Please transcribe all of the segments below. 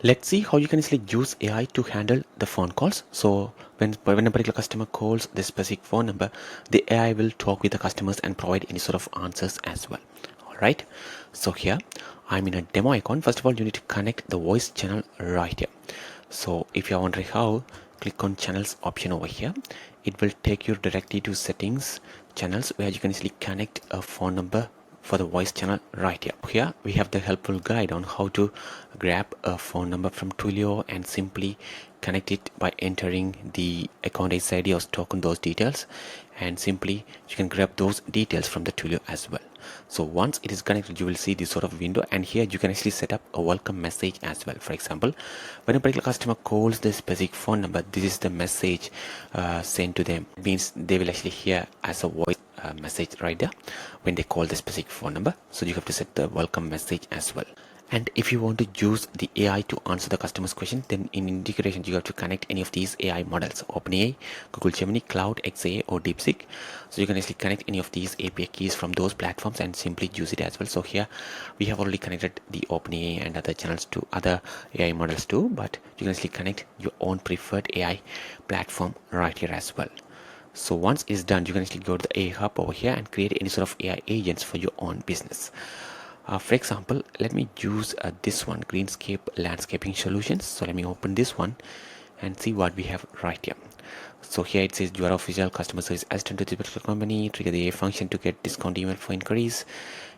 Let's see how you can easily use AI to handle the phone calls. So when a particular customer calls this specific phone number, the AI will talk with the customers and provide any sort of answers as well. All right. So here I'm in a demo icon. First of all, you need to connect the voice channel right here. So if you're wondering how, click on channels option over here. It will take you directly to settings channels where you can easily connect a phone number for the voice channel right here. Here we have the helpful guide on how to grab a phone number from Twilio and simply connect it by entering the account ID or token those details, and simply you can grab those details from the Twilio as well. So once it is connected, you will see this sort of window, and here you can actually set up a welcome message as well. For example, when a particular customer calls the specific phone number, this is the message sent to them. It means they will actually hear as a voice message right there when they call the specific phone number. So you have to set the welcome message as well. And if you want to use the AI to answer the customer's question, then in integration you have to connect any of these AI models: OpenAI, Google Gemini, Cloud, XAI, or DeepSeek. So you can actually connect any of these API keys from those platforms and simply use it as well. So here we have already connected the OpenAI and other channels to other AI models too, but you can actually connect your own preferred AI platform right here as well. So once it's done, you can actually go to the AI hub over here and create any sort of AI agents for your own business. For example, let me use this one, Greenscape Landscaping Solutions. So let me open this one and see what we have right here. So here it says you are official customer service assistant to the particular company. Trigger the AI function to get discount email for inquiries.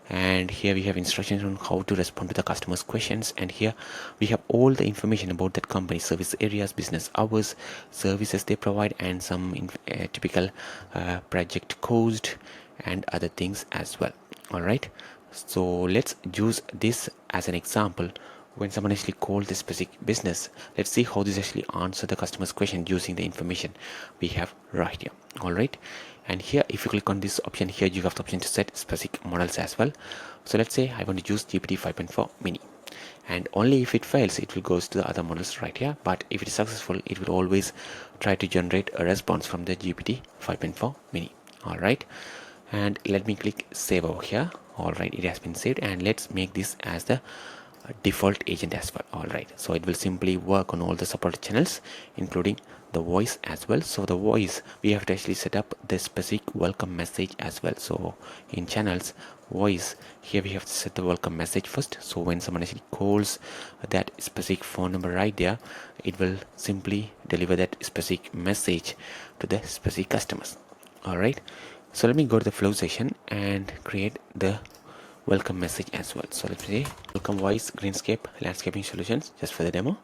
And here we have instructions on how to respond to the customer's questions. And here we have all the information about that company: service areas, business hours, services they provide, and some typical project cost and other things as well. All right. So let's use this as an example. When someone actually calls this specific business, let's see how this actually answer the customer's question using the information we have right here. All right. And here, if you click on this option here, you have the option to set specific models as well. So let's say I want to use GPT 5.4 mini, and only if it fails it will go to the other models right here, but if it is successful it will always try to generate a response from the GPT 5.4 mini. All right. And let me click save over here. All right, it has been saved, and let's make this as the default agent as well. All right, so it will simply work on all the support channels including the voice as well. So the voice, we have to actually set up the specific welcome message as well. So in channels, voice, here we have to set the welcome message first. So when someone actually calls that specific phone number right there, it will simply deliver that specific message to the specific customers. All right, so let me go to the flow session and create the welcome message as well. So let's say welcome voice Greenscape Landscaping Solutions, just for the demo.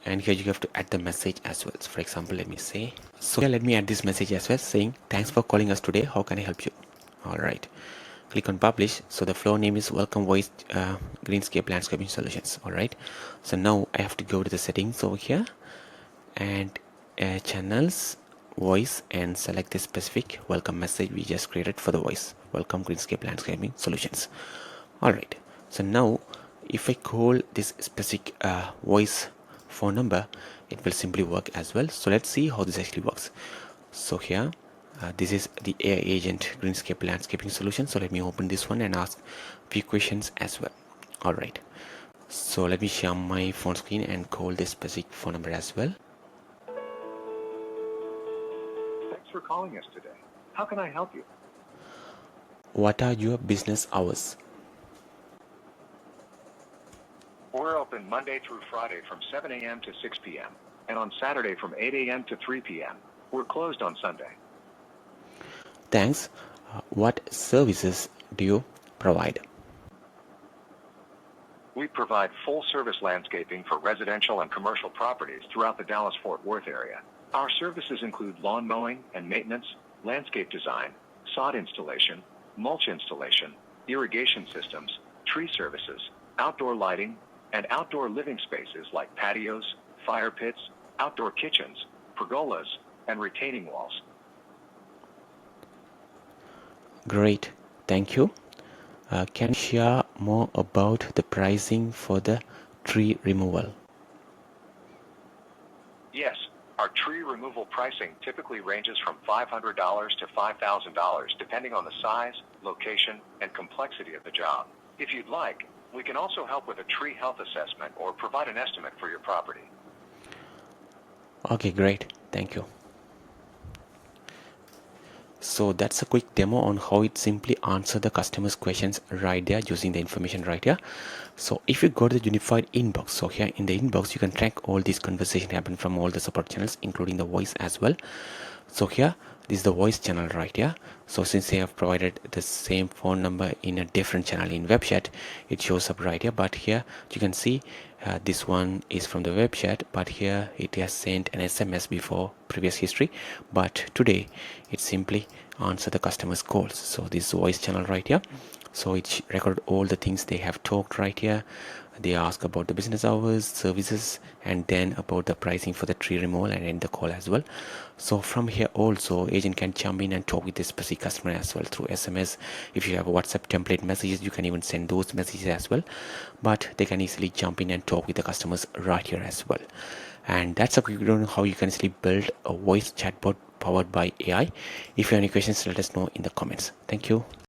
And here you have to add the message as well. So for example, let me say, so here let me add this message as well, saying thanks for calling us today, how can I help you? All right, click on publish. So the flow name is welcome voice Greenscape Landscaping Solutions. All right, so now I have to go to the settings over here and channels, voice, and select the specific welcome message we just created for the voice: welcome Greenscape Landscaping Solutions. All right, so now if I call this specific voice phone number, it will simply work as well. So let's see how this actually works. So here this is the AI agent Greenscape Landscaping Solution. So let me open this one and ask a few questions as well. All right, so let me share my phone screen and call this specific phone number as well. Thanks for calling us today. How can I help you? What are your business hours? We're open Monday through Friday from 7 a.m. to 6 p.m. and on Saturday from 8 a.m. to 3 p.m. We're closed on Sunday. Thanks. What services do you provide? We provide full-service landscaping for residential and commercial properties throughout the Dallas-Fort Worth area. Our services include lawn mowing and maintenance, landscape design, sod installation, mulch installation, irrigation systems, tree services, outdoor lighting, and outdoor living spaces like patios, fire pits, outdoor kitchens, pergolas, and retaining walls. Great, thank you. Can you share more about the pricing for the tree removal? Yes, our tree removal pricing typically ranges from $500 to $5,000 depending on the size, location, and complexity of the job. If you'd like, We can also help with a tree health assessment or provide an estimate for your property. Okay, great. Thank you. So that's a quick demo on how it simply answer the customer's questions right there using the information right here. So if you go to the unified inbox, so here in the inbox you can track all these conversations happen from all the support channels, including the voice as well. So here this is the voice channel right here. So since they have provided the same phone number in a different channel in web chat, it shows up right here. But here you can see this one is from the web chat, but here it has sent an SMS before previous history, but today it simply answer the customer's calls. So this voice channel right here, so it record all the things they have talked right here. They ask about the business hours, services, and then about the pricing for the tree removal and end the call as well. So from here also agent can jump in and talk with this specific customer as well through SMS. If you have WhatsApp template messages, you can even send those messages as well, but they can easily jump in and talk with the customers right here as well. And that's a quick run on how you can easily build a voice chatbot powered by AI. If you have any questions, let us know in the comments. Thank you.